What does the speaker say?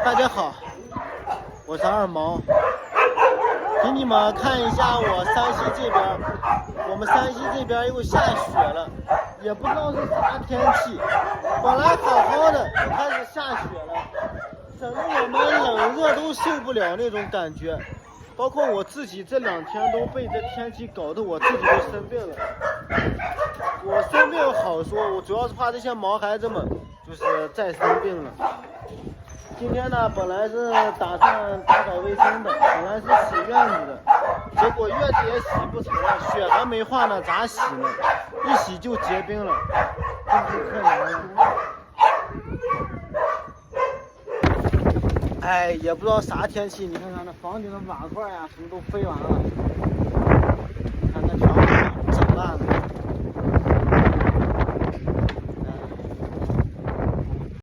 大家好，我是二毛，给你们看一下我山西这边，我们山西这边又下雪了，也不知道是啥天气，本来好好的就开始下雪了，整个我们冷热都受不了那种感觉，包括我自己这2天都被这天气搞得我自己都生病了。我生病好说，我主要是怕这些毛孩子们就是再生病了。今天呢，本来是打算打扫卫生的，本来是洗院子的，结果院子也洗不成了，雪还没化呢，咋洗呢？一洗就结冰了，真是太难了。哎，也不知道啥天气，你看看那房顶的瓦块呀，什么都飞完了，看那墙整烂了。